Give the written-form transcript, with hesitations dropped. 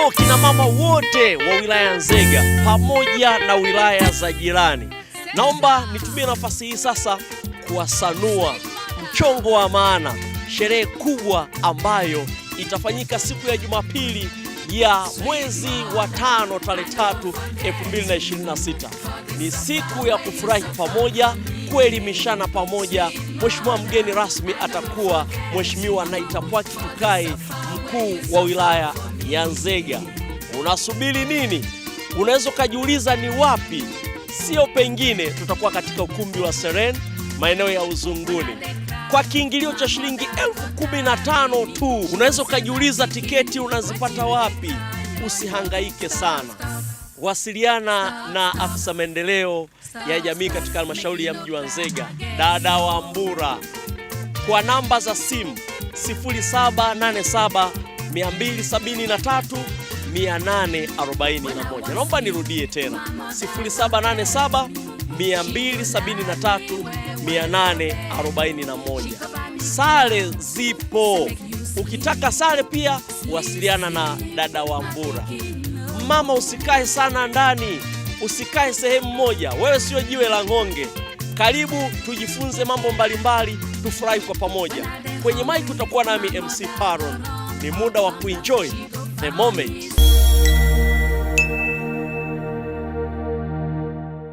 Halo kina mama wote wa wilaya Nzega pamoja na wilaya za jirani. Naomba nitumie nafasi hii sasa kuwasanua mchongo wa maana, sherehe kubwa ambayo itafanyika siku ya Jumapili ya mwezi wa 5 tarehe 3, 2026. Ni siku ya kufurahi pamoja, kuelimishana pamoja. Mheshimiwa mgeni rasmi atakuwa Mheshimiwa Naitapwaki Tukai, mkuu wa wilaya ya Nzega. Unasubiri nini? Unaweza kujiuliza ni wapi? Sio pengine, tutakuwa katika ukumbi wa Seren, maeneo ya Uzunguni, kwa kiingilio cha shilingi 15,000 tu. Unaweza kujiuliza tiketi unazipata wapi? Usihangaike sana. Wasiliana na afisa maendeleo ya jamii katika halmashauri ya mji wa Nzega, dada Wambura, kwa namba za simu 0787 273 841. Naomba nirudie tena, 0787 273 841. Sare zipo. Ukitaka sare pia wasiliana na dada Wambura. Mama, usikae sana ndani, usikae sehemu moja. Wewe sio jiwe la ng'onge. Karibu tujifunze mambo mbalimbali, tufurahi kwa pamoja. Kwenye mic utakuwa nami MC Paron. Ni muda wa kuenjoy the moment.